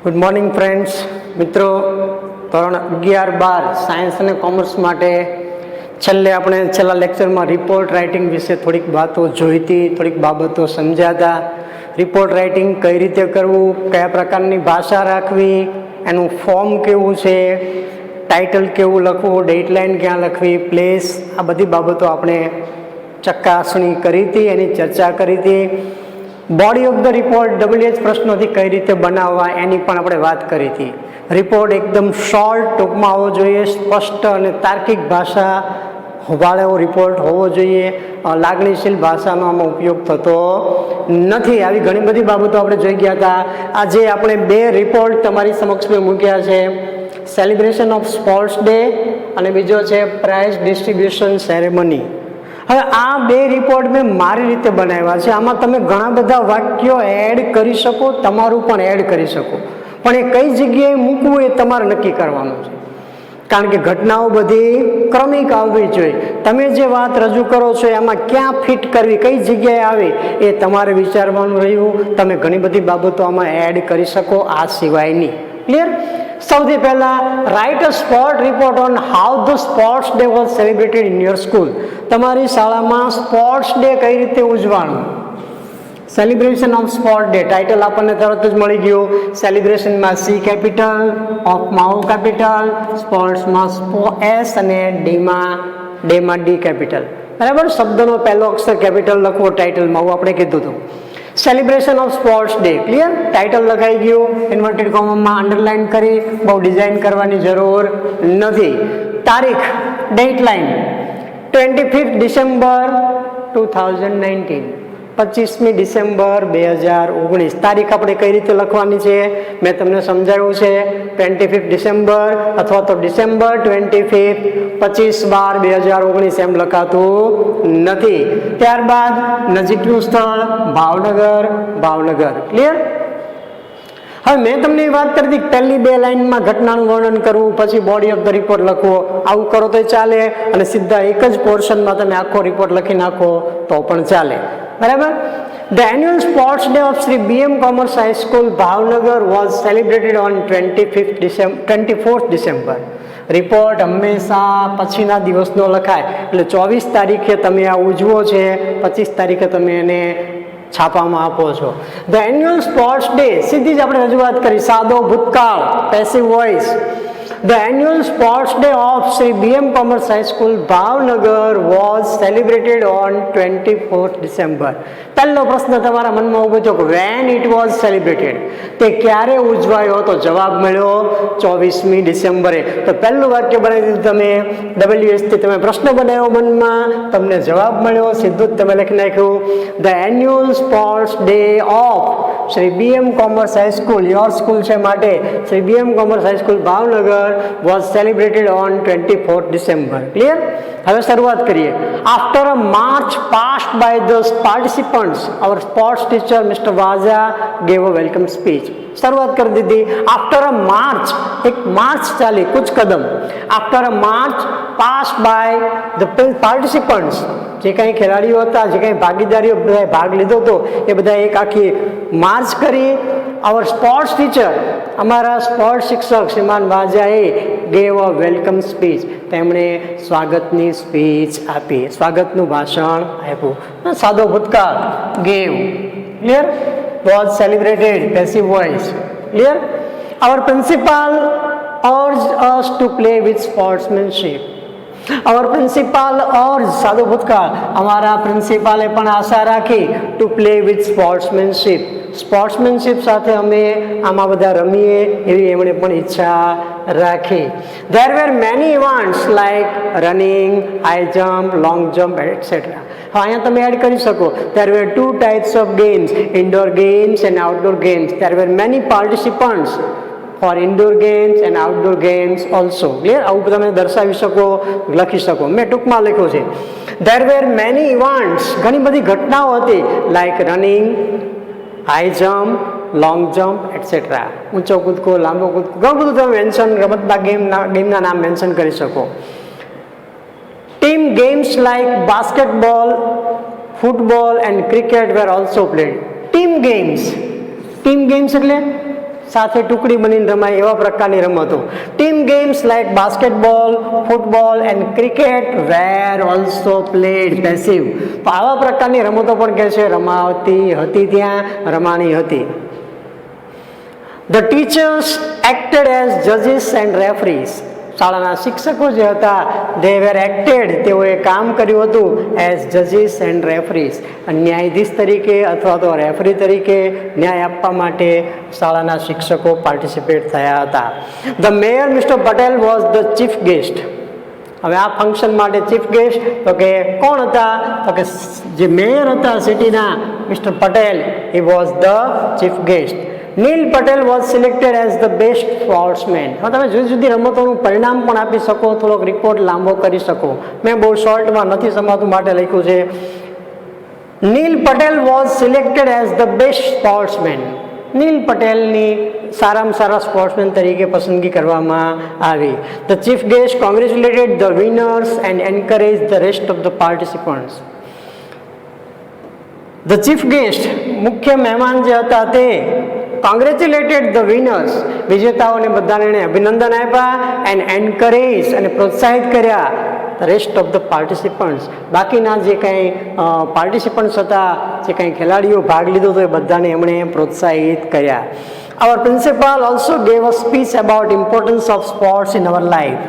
Good morning friends. મિત્રો, ધોરણ 11-12 science અને કોમર્સ માટે છેલ્લા લેક્ચરમાં રિપોર્ટ રાઇટિંગ વિશે થોડીક વાતો જોઈ હતી, થોડીક બાબતો સમજ્યા હતા. રિપોર્ટ રાઇટિંગ કઈ રીતે કરવું, કયા પ્રકારની ભાષા રાખવી, એનું ફોર્મ કેવું છે, ટાઇટલ કેવું લખવું, ડેટલાઇન ક્યાં લખવી, પ્લેસ, આ બધી બાબતો આપણે ચકાસણી કરી હતી, એની ચર્ચા કરી હતી. Body of the report WH પ્રશ્નોથી કઈ રીતે બનાવવા એની પણ આપણે વાત કરી હતી. રિપોર્ટ એકદમ શોર્ટ, ટૂંકમાં હોવો જોઈએ, સ્પષ્ટ અને તાર્કિક ભાષા વાળો રિપોર્ટ હોવો જોઈએ. લાગણીશીલ ભાષાનો આમાં ઉપયોગ થતો નથી. આવી ઘણી બધી બાબતો આપણે જોઈ ગયા હતા. આજે આપણે 2 રિપોર્ટ તમારી સમક્ષ મૂક્યા છે. સેલિબ્રેશન ઓફ સ્પોર્ટ્સ ડે અને બીજો છે પ્રાઇઝ ડિસ્ટ્રીબ્યુશન સેરેમની. હવે આ 2 રિપોર્ટ મેં મારી રીતે બનાવ્યા છે. આમાં તમે ઘણા બધા વાક્યો એડ કરી શકો, તમારું પણ એડ કરી શકો, પણ એ કઈ જગ્યાએ મૂકવું એ તમારે નક્કી કરવાનું છે. કારણ કે ઘટનાઓ બધી ક્રમિક આવવી જોઈએ. તમે જે વાત રજૂ કરો છો એમાં ક્યાં ફિટ કરવી, કઈ જગ્યાએ આવે એ તમારે વિચારવાનું રહ્યું. તમે ઘણી બધી બાબતો આમાં એડ કરી શકો, આ સિવાયની. ક્લિયર? સૌથી પહેલા, write a sport report on how the sports day was celebrated in your school. તમારી શાળામાં સ્પોર્ટ્સ ડે કઈ રીતે ઉજવવાનો. Celebration of sport day, title આપણને તરત જ મળી ગયું. સેલિબ્રેશનમાં C કેપિટલ, ઓફમાં O કેપિટલ, સ્પોર્ટ્સમાં S અને ડેમાં D કેપિટલ. બરાબર, શબ્દનો પહેલો અક્ષર કેપિટલ લખવો ટાઇટલમાં, આવું આપણે કીધું હતું. Celebration of sports day, clear? Title લખાઈ ગયું, ઇન્વર્ટેડ કોમામાં અંડરલાઇન કરી, બહુ ડિઝાઇન કરવાની જરૂર નથી. તારીખ, ડેટલાઇન 25 ડિસેમ્બર 2019, 25મી ડિસેમ્બર 2019. તારીખ આપણે કઈ રીતે લખવાની છે મેં તમને સમજાવ્યું છે. 25 ડિસેમ્બર અથવા તો ડિસેમ્બર 25, 25/12/2019 એમ લખાતું નથી. ત્યારબાદ નજીકનું સ્થળ ભાવનગર. ક્લિયર? હવે મેં તમને એ વાત કરી હતી કે પહેલી 2 લાઇનમાં ઘટનાનું વર્ણન કરવું, પછી બોડી ઓફ ધ રિપોર્ટ લખવો. આવું કરો તો ચાલે, અને સીધા એક જ પોર્શનમાં તમે આખો રિપોર્ટ લખી નાખો તો પણ ચાલે. બરાબર? The annual sports day of Sri BM Commerce High School, Bhavnagar was celebrated on 24th December. Report હંમેશા પછીના દિવસનો લખાય. એટલે 24 તારીખે તમે આ ઉજવો છે, 25 તારીખે તમે એને છાપામાં આપો છો. ધ એન્યુઅલ સ્પોર્ટ્સ ડે, સીધી જ આપણે રજૂઆત કરી, સાદો ભૂતકાળ, passive voice. The annual sports day of Sri BM Commerce High School, Bhavnagar was celebrated on 24th December. પહેલો પ્રશ્ન તમારા મનમાં ઉભો થયો કે when it was celebrated, તે ક્યારે ઉજવાયો? તો જવાબ મળ્યો 24મી ડિસેમ્બરે. તો પહેલું વાક્ય બનાવી દીધું તમે, WH થી તમે પ્રશ્ન બનાવ્યો મનમાં, તમને જવાબ મળ્યો, સીધું જ તમે લખી નાખ્યું. The annual sports day of Sri BM Commerce High School, your school છે માટે Sri BM Commerce High School, Bhavnagar was celebrated on 24th December. Clear? હવે શરૂઆત કરીએ. After a march passed by the participants, our sports teacher Mr. Vaja gave a welcome speech. શરૂઆત કરી દીધી. After a March, એક March ચાલી, કુછ કદમ. After a March passed by the participants, જે કંઈ ખેલાડીઓ હતા, જે કંઈ ભાગીદારીઓ ભાગ લીધો હતો, એ બધા એક આખી માર્ચ કરી. our sports teacher, અમારા સ્પોર્ટ્સ શિક્ષક શ્રીમાન Vaja gave a welcome speech, તેમણે સ્વાગતની સ્પીચ આપી, સ્વાગતનું ભાષણ આપ્યું. સાદો ભૂતકાળ, gave. Clear? was celebrated, passive voice. Clear? Our principal urged us to play with sportsmanship. Our principal urged, સાદો ભૂતકાળ, અમારા પ્રિન્સિપાલે પણ આશા રાખી, to play with sportsmanship, sportsmanship સાથે અમે આમાં બધા રમીએ એવી એમણે પણ ઈચ્છા રાખી. There were many events like running, high jump, long jump, etc. અહીંયા તમે એડ કરી શકો. There were 2 types of games, indoor games and outdoor games. There were many participants for indoor games and outdoor games also. Clear? આવું તમે દર્શાવી શકો, લખી શકો. મેં ટૂંકમાં લખ્યું છે. There were many events, ઘણી બધી ઘટનાઓ હતી, like running, high jump, long jump, etcetera. ઊંચો કૂદકો, લાંબો કૂદકો, ઘણું બધું તમે મેન્શન, રમતના ગેમના નામ મેન્શન કરી શકો. Team games like basketball, football and cricket were also played. Team games એટલે સાથે ટુકડી બનીને રમાય એવા પ્રકારની રમતો. Team games like basketball, football and cricket were also played passive. તો આવા પ્રકારની રમતો પણ કહે છે રમાતી હતી, ત્યાં રમાણી હતી. The teachers acted as judges and referees. શાળાના શિક્ષકો જે હતા they were acted, તેઓએ કામ કર્યું હતું as judges and referees, ન્યાયાધીશ તરીકે અથવા તો રેફરી તરીકે ન્યાય આપવા માટે શાળાના શિક્ષકો પાર્ટિસિપેટ થયા હતા. The mayor Mr. Patel was the chief guest. હવે આ ફંક્શન માટે ચીફ ગેસ્ટ તો કે કોણ હતા? તો કે જે મેયર હતા સિટીના mister Patel, he was the chief guest. Neel Patel was selected as the best sportsman. હવે તમે જુદી જુદી રમતોનું પરિણામ પણ આપી શકો, થોડોક રિપોર્ટ લાંબો કરી શકો. મેં બહુ શોર્ટમાં નથી સમાતું માટે લખ્યું છે. Neel Patel was selected as the best sportsman. Neel પટેલની સારામાં સારા સ્પોર્ટ્સમેન તરીકે પસંદગી કરવામાં આવી. The chief guest congratulated the winners and encourage the rest of the participants. The chief guest મુખ્ય મહેમાન જે હતા તે કોંગ્રેચ્યુલેટેડ ધ વિનર્સ, વિજેતાઓને બધાને એણે અભિનંદન આપ્યા, એન્ડ એન્કરેજ અને પ્રોત્સાહિત કર્યા the rest of the participants, બાકીના જે કંઈ પાર્ટિસિપન્ટ્સ હતા, જે કંઈ ખેલાડીઓ ભાગ લીધો હતો એ બધાને એમણે પ્રોત્સાહિત કર્યા. Our principal also gave a speech about importance of sports in our life.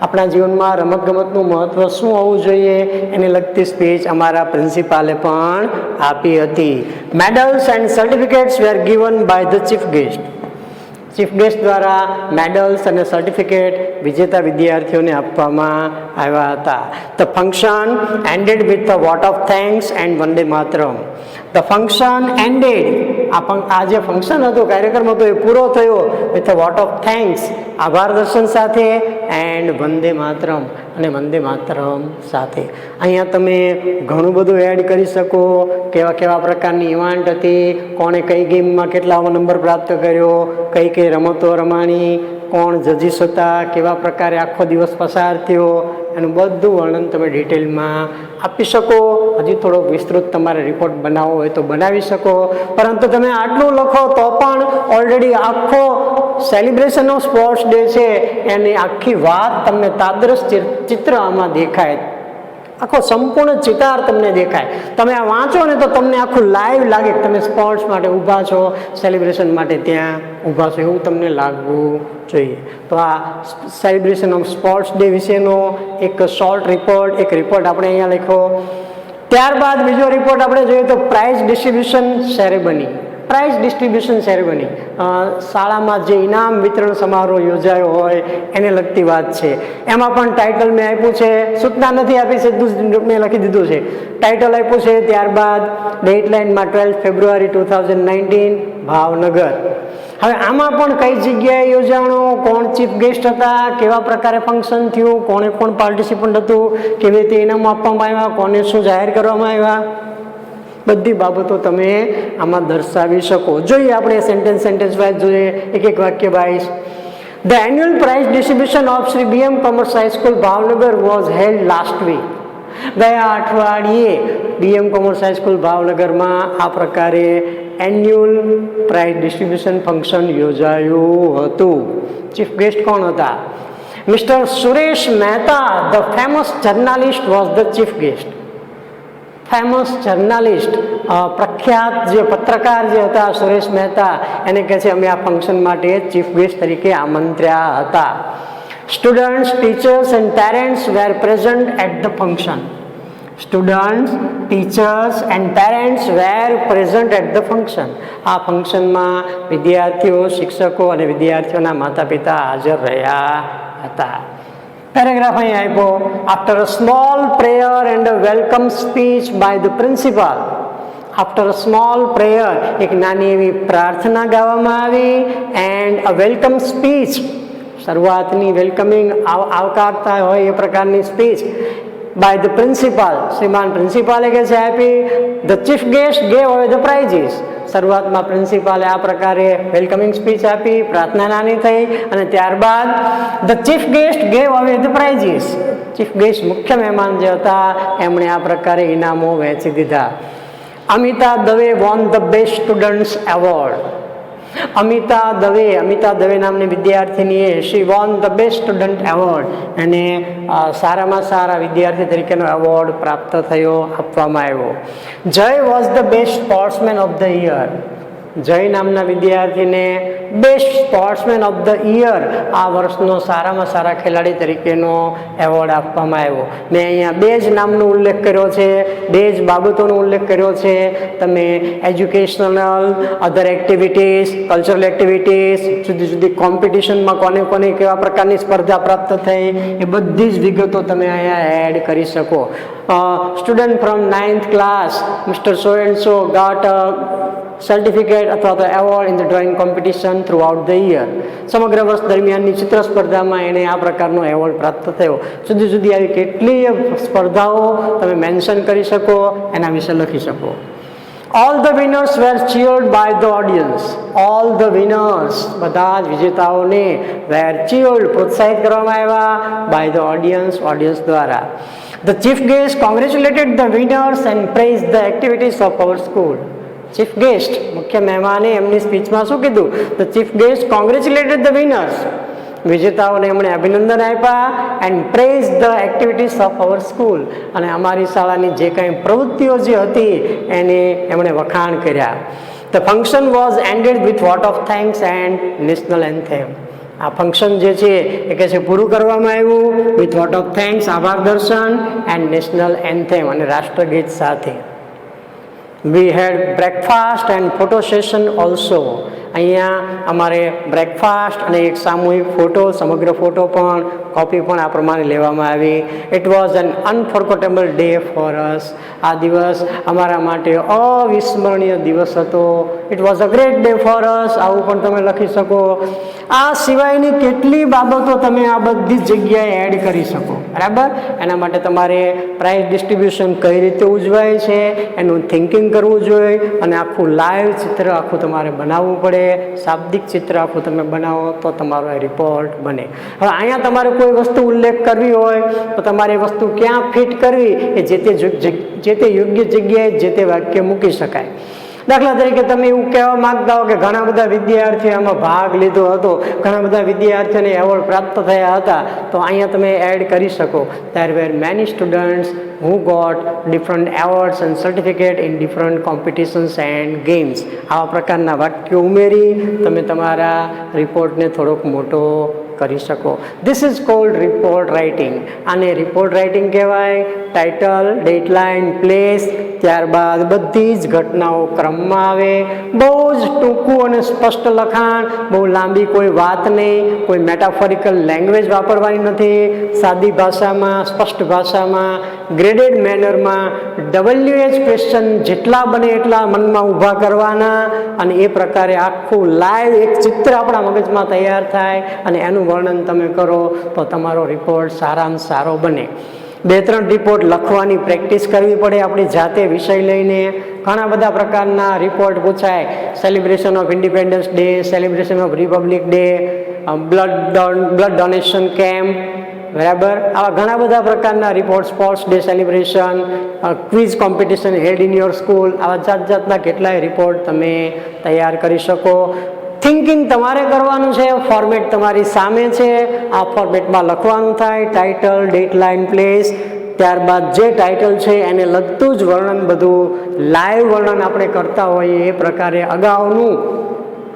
આપણા જીવનમાં રમતગમતનું મહત્ત્વ શું હોવું જોઈએ એને લગતી સ્પીચ અમારા પ્રિન્સિપાલે પણ આપી હતી. Medals and certificates were given by the chief guest. Chief guest દ્વારા મેડલ્સ અને સર્ટિફિકેટ વિજેતા વિદ્યાર્થીઓને આપવામાં આવ્યા હતા. The function ended with the vote of thanks and Vande Mataram. The function ended, આ જે ફંક્શન હતો, કાર્યક્રમ હતો, એ પૂરો થયો with the vote of thanks, આભાર દર્શન સાથે, એન્ડ વંદે માતરમ, અને વંદે માતરમ સાથે. અહીંયા તમે ઘણું બધું એડ કરી શકો. કેવા કેવા પ્રકારની ઇવેન્ટ હતી, કોણે કઈ ગેમમાં કેટલા નંબર પ્રાપ્ત કર્યો, કઈ કઈ રમતો રમાણી, કોણ જજીસ હતા, કેવા પ્રકારે આખો દિવસ પસાર થયો, એનું બધું વર્ણન તમે ડિટેલમાં આપી શકો. હજી થોડોક વિસ્તૃત તમારે રિપોર્ટ બનાવવો હોય તો બનાવી શકો, પરંતુ તમે આટલું લખો તો પણ ઓલરેડી આખો સેલિબ્રેશન ઓફ સ્પોર્ટ્સ ડે છે એની આખી વાત તમને તાદ્રશ ચિત્ર આમાં દેખાય, આખો સંપૂર્ણ ચિતાર તમને દેખાય. તમે આ વાંચો ને તો તમને આખું લાઈવ લાગે કે તમે સ્પોર્ટ્સ માટે ઊભા છો, સેલિબ્રેશન માટે ત્યાં ઊભા છો, એવું તમને લાગવું જોઈએ. તો આ સેલિબ્રેશન ઓફ સ્પોર્ટ્સ ડે વિશેનો એક શોર્ટ રિપોર્ટ, એક રિપોર્ટ આપણે અહીંયા લખ્યો. ત્યારબાદ બીજો રિપોર્ટ આપણે જોઈએ તો prize distribution ceremony. Prize distribution ceremony શાળામાં જે ઇનામ વિતરણ સમારોહ યોજાયો હોય એને લગતી વાત છે. એમાં પણ ટાઇટલ મેં આપ્યું છે, સૂચના નથી આપી, સીધું મેં લખી દીધું છે. ટાઇટલ આપ્યું છે, ત્યારબાદ ડેટલાઇનમાં 12 ફેબ્રુઆરી 2019 ભાવનગર. હવે આમાં પણ કઈ જગ્યાએ યોજાણો, કોણ ચીફ ગેસ્ટ હતા, કેવા પ્રકારે ફંક્શન થયું, કોણે કોણ પાર્ટિસિપન્ટ હતું, કેવી રીતે ઇનામ આપવામાં આવ્યા, કોને શું જાહેર કરવામાં આવ્યા, બધી બાબતો તમે આમાં દર્શાવી શકો. જોઈએ આપણે સેન્ટેન્સ વાઇઝ જોઈએ, એક એક વાક્ય wise. The annual prize distribution of Shri BM commerce high school Bhavnagar was held last week. ગયા અઠવાડિયે BM કોમર્સ હાઈસ્કૂલ ભાવનગરમાં આ પ્રકારે એન્યુઅલ પ્રાઇઝ ડિસ્ટ્રીબ્યુશન ફંક્શન યોજાયું હતું. ચીફ ગેસ્ટ કોણ હતા? Mister Suresh Mehta, the famous journalist was the chief guest. Famous journalist, પ્રખ્યાત જે પત્રકાર જે હતા સુરેશ મહેતા, એને કહે છે અમે આ ફંક્શન માટે ચીફ ગેસ્ટ તરીકે આમંત્ર્યા હતા. Students, teachers and parents were present at the function. Students, teachers and parents were present at the function. આ ફંક્શનમાં વિદ્યાર્થીઓ, શિક્ષકો અને વિદ્યાર્થીઓના માતા પિતા હાજર રહ્યા હતા. પેરેગ્રાફ અહીં આપ્યો. After a small prayer and a welcome speech by the principal. After a small prayer, એક નાની એવી પ્રાર્થના ગાવામાં આવી, એન્ડ અ વેલકમ સ્પીચ, શરૂઆતની વેલકમિંગ આવકારતા હોય એ પ્રકારની સ્પીચ બાય ધ પ્રિન્સિપાલ, શ્રીમાન પ્રિન્સિપાલે કે છે આપી. The chief guest gave away the prizes. શરૂઆતમાં પ્રિન્સિપાલે આ પ્રકારે વેલકમિંગ સ્પીચ આપી, પ્રાર્થના નાની થઈ, અને ત્યારબાદ the chief guest gave away the prices. Chief guest મુખ્ય મહેમાન જે હતા એમણે આ પ્રકારે ઇનામો વહેંચી દીધા. Amita Dave won the best students award. Amita Dave નામની વિદ્યાર્થીનીએ she won the best student award, અને સારામાં સારા વિદ્યાર્થી તરીકેનો એવોર્ડ પ્રાપ્ત થયો, આપવામાં આવ્યો. જય was the best sportsman of the year. જય નામના વિદ્યાર્થીને best sportsman of the year, આ વર્ષનો સારામાં સારા ખેલાડી તરીકેનો એવોર્ડ આપવામાં આવ્યો. મેં અહીંયા બે જ નામનો ઉલ્લેખ કર્યો છે, બે જ બાબતોનો ઉલ્લેખ કર્યો છે. તમે educational, other activities, cultural activities, જુદી જુદી કોમ્પિટિશનમાં કોને કોને કેવા પ્રકારની સ્પર્ધા પ્રાપ્ત થઈ, એ બધી જ વિગતો તમે અહીંયા એડ કરી શકો. Student from 9th class mister so and so got certificate અથવા તો award in the drawing competition throughout the year. સમગ્ર વર્ષ દરમિયાનની ચિત્ર સ્પર્ધામાં એને આ પ્રકારનો એવોર્ડ પ્રાપ્ત થયો. જુદી જુદી આવી કેટલીય સ્પર્ધાઓ તમે મેન્શન કરી શકો, એના વિશે લખી શકો. All the winners were cheered by the audience. All the winners, બધા જ વિજેતાઓને વેર ચીયર્ડ, પ્રોત્સાહિત કરવામાં આવ્યા, બાય ધ ઓડિયન્સ દ્વારા. The chief guest congratulated the winners and praised the activities of our school. Chief guest, મુખ્ય મહેમાને એમની સ્પીચમાં શું કીધું? The chief guest congratulated the winners, વિજેતાઓને એમણે અભિનંદન આપ્યા, and praise the activities of our school, અને અમારી શાળાની જે કાંઈ પ્રવૃત્તિઓ જે હતી એને એમણે વખાણ કર્યા. The function was ended with vote of thanks and national anthem. આ ફંક્શન જે છે એ કહે છે પૂરું કરવામાં આવ્યું વિથ વોટ ઓફ થેન્ક્સ, આભાર દર્શન, એન્ડ નેશનલ એન્થેમ, અને રાષ્ટ્રગીત સાથે. We had breakfast and photo session also. અહીંયા અમારે બ્રેકફાસ્ટ અને એક સામૂહિક ફોટો, સમગ્ર ફોટો પણ કોપી પણ આ પ્રમાણે લેવામાં આવી. It was an unforgettable day for us. આ દિવસ અમારા માટે અવિસ્મરણીય દિવસ હતો. It was a great day for us, આવું પણ તમે લખી શકો. આ સિવાયની કેટલી બાબતો તમે આ બધી જ જગ્યાએ એડ કરી શકો, બરાબર. એના માટે તમારે પ્રાઇઝ ડિસ્ટ્રીબ્યુશન કઈ રીતે ઉજવાય છે એનું થિંકિંગ કરવું જોઈએ, અને આખું લાઈવ ચિત્ર આખું તમારે બનાવવું પડે. શાબ્દિક ચિત્ર આખું તમે બનાવો તો તમારો રિપોર્ટ બને. હવે અહીંયા તમારે કોઈ વસ્તુ ઉલ્લેખ કરવી હોય તો તમારે એ વસ્તુ ક્યાં ફિટ કરવી એ જે તે યોગ્ય જગ્યાએ જે તે વાક્ય મૂકી શકાય. દાખલા તરીકે તમે એવું કહેવા માંગતા હો કે ઘણા બધા વિદ્યાર્થીઓ આમાં ભાગ લીધો હતો, ઘણા બધા વિદ્યાર્થીઓને એવોર્ડ પ્રાપ્ત થયા હતા, તો અહીંયા તમે એડ કરી શકો. there were many students who got different awards and certificate in different competitions and games. આવા પ્રકારના વાક્યો ઉમેરી તમે તમારા રિપોર્ટને થોડોક મોટો કરી શકો. This is called report writing. આને રિપોર્ટ રાઇટિંગ કહેવાય. ટાઇટલ, ડેટલાઇન, પ્લેસ, ત્યારબાદ બધી જ ઘટનાઓ ક્રમમાં આવે. બહુ જ ટૂંકું અને સ્પષ્ટ લખાણ, બહુ લાંબી કોઈ વાત નહીં, કોઈ મેટાફોરિકલ લેંગ્વેજ વાપરવાની નથી. સાદી ભાષામાં, સ્પષ્ટ ભાષામાં, ગ્રેડેડ મેનરમાં WH ક્વેશ્ચન જેટલા બને એટલા મનમાં ઊભા કરવાના, અને એ પ્રકારે આખું લાઈવ એક ચિત્ર આપણા મગજમાં તૈયાર થાય અને એનું વર્ણન તમે કરો તો તમારો રિપોર્ટ સારામાં સારો બને. 2-3 રિપોર્ટ લખવાની પ્રેક્ટિસ કરવી પડે આપણી જાતે વિષય લઈને. ઘણા બધા પ્રકારના રિપોર્ટ પૂછાય. Celebration of independence day, celebration of Republic day, blood donation camp, બરાબર. આવા ઘણા બધા પ્રકારના report, sports day celebration, quiz competition held in your school, આવા જાતના કેટલાય રિપોર્ટ તમે તૈયાર કરી શકો. થિંકિંગ તમારે કરવાનું છે, ફોર્મેટ તમારી સામે છે, આ ફોર્મેટમાં લખવાનું થાય. ટાઇટલ, ડેટલાઇન, પ્લેસ, ત્યારબાદ જે ટાઇટલ છે એને લગતું જ વર્ણન, બધું લાઈવ વર્ણન આપણે કરતા હોઈએ એ પ્રકારે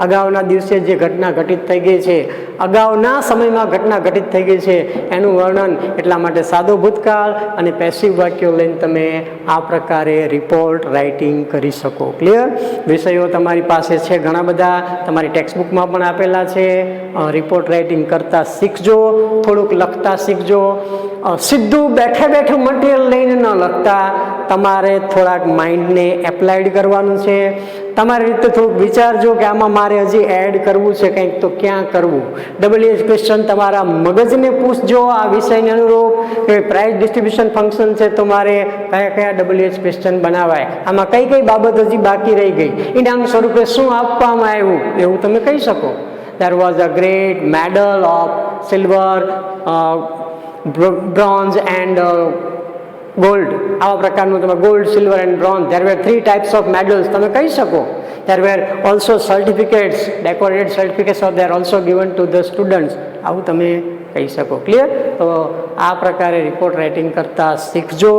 અગાઉના દિવસે જે ઘટના ઘટિત થઈ ગઈ છે, અગાઉના સમયમાં ઘટના ઘટિત થઈ ગઈ છે એનું વર્ણન. એટલા માટે સાદો ભૂતકાળ અને પેસિવ વાક્યો લઈને તમે આ પ્રકારે રિપોર્ટ રાઇટિંગ કરી શકો. ક્લિયર? વિષયો તમારી પાસે છે ઘણા બધા, તમારી ટેક્સ્ટબુકમાં પણ આપેલા છે. રિપોર્ટ રાઇટિંગ કરતાં શીખજો, થોડુંક લખતા શીખજો. સીધું બેઠું મટીરિયલ લઈને ન લખતા, તમારે થોડાક માઇન્ડને એપ્લાઇડ કરવાનું છે. તમારી રીતે થોડુંક વિચારજો કે આમાં મારે હજી એડ કરવું છે કંઈક, તો ક્યાં કરવું. WH ક્વેશ્ચન તમારા મગજને પૂછજો આ વિષયને અનુરૂપ કે પ્રાઇઝ ડિસ્ટ્રીબ્યુશન ફંક્શન છે તો મારે કયા WH ક્વેશ્ચન બનાવાય, આમાં કઈ બાબત હજી બાકી રહી ગઈ, ઇનામ સ્વરૂપે શું આપવામાં આવ્યું, એવું તમે કહી શકો. There was a great medal of silver, bronze and gold, આવા પ્રકારનું તમે gold, silver and bronze. There were 3 types of medals તમે કહી શકો. There were also certificates, decorated certificates of their also given to the students. આવું તમે કહી શકો. ક્લિયર? તો આ પ્રકારે રિપોર્ટ રાઇટિંગ કરતા શીખજો,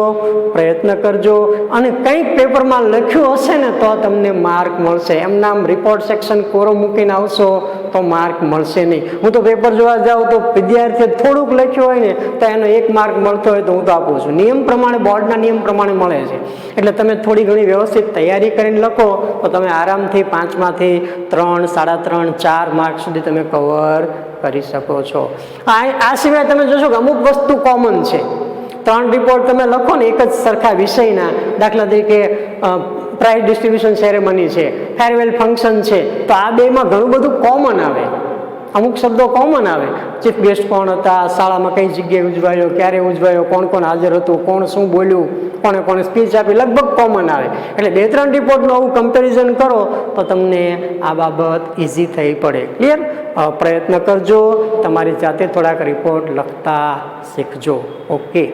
પ્રયત્ન કરજો, અને કંઈક પેપરમાં લખ્યું હશે ને તો તમને માર્ક મળશે. એમ નામ રિપોર્ટ સેક્શન કોરો મૂકીને આવશો તો માર્ક મળશે નહીં. હું તો પેપર જોવા જાઉં તો વિદ્યાર્થીએ થોડુંક લખ્યું હોય ને તો એનો 1 માર્ક મળતો હોય તો હું તો આપું છું. નિયમ પ્રમાણે, બોર્ડના નિયમ પ્રમાણે મળે છે. એટલે તમે થોડી ઘણી વ્યવસ્થિત તૈયારી કરીને લખો તો તમે આરામથી 5માંથી 3, 3.5, 4 માર્ક સુધી તમે કવર કરી શકો છો. આ સિવાય તમે જોશો કે અમુક વસ્તુ કોમન છે. 3 રિપોર્ટ તમે લખો ને એક જ સરખા વિષયના, દાખલા તરીકે પ્રાઇઝ ડિસ્ટ્રીબ્યુશન સેરેમની છે, ફેરવેલ ફંક્શન છે, તો આ બેમાં ઘણું બધું કોમન આવે. અમુક શબ્દો કોમન આવે. ચીફ ગેસ્ટ કોણ હતા, શાળામાં કઈ જગ્યાએ ઉજવાયો, ક્યારે ઉજવાયો, કોણ કોણ હાજર હતું, કોણ શું બોલ્યું, કોણે કોણે સ્પીચ આપી, લગભગ કોમન આવે. એટલે 2-3 રિપોર્ટનું આવું કમ્પેરિઝન કરો તો તમને આ બાબત ઇઝી થઈ પડે. ક્લિયર? પ્રયત્ન કરજો, તમારી જાતે થોડાક રિપોર્ટ લખતા શીખજો. ઓકે.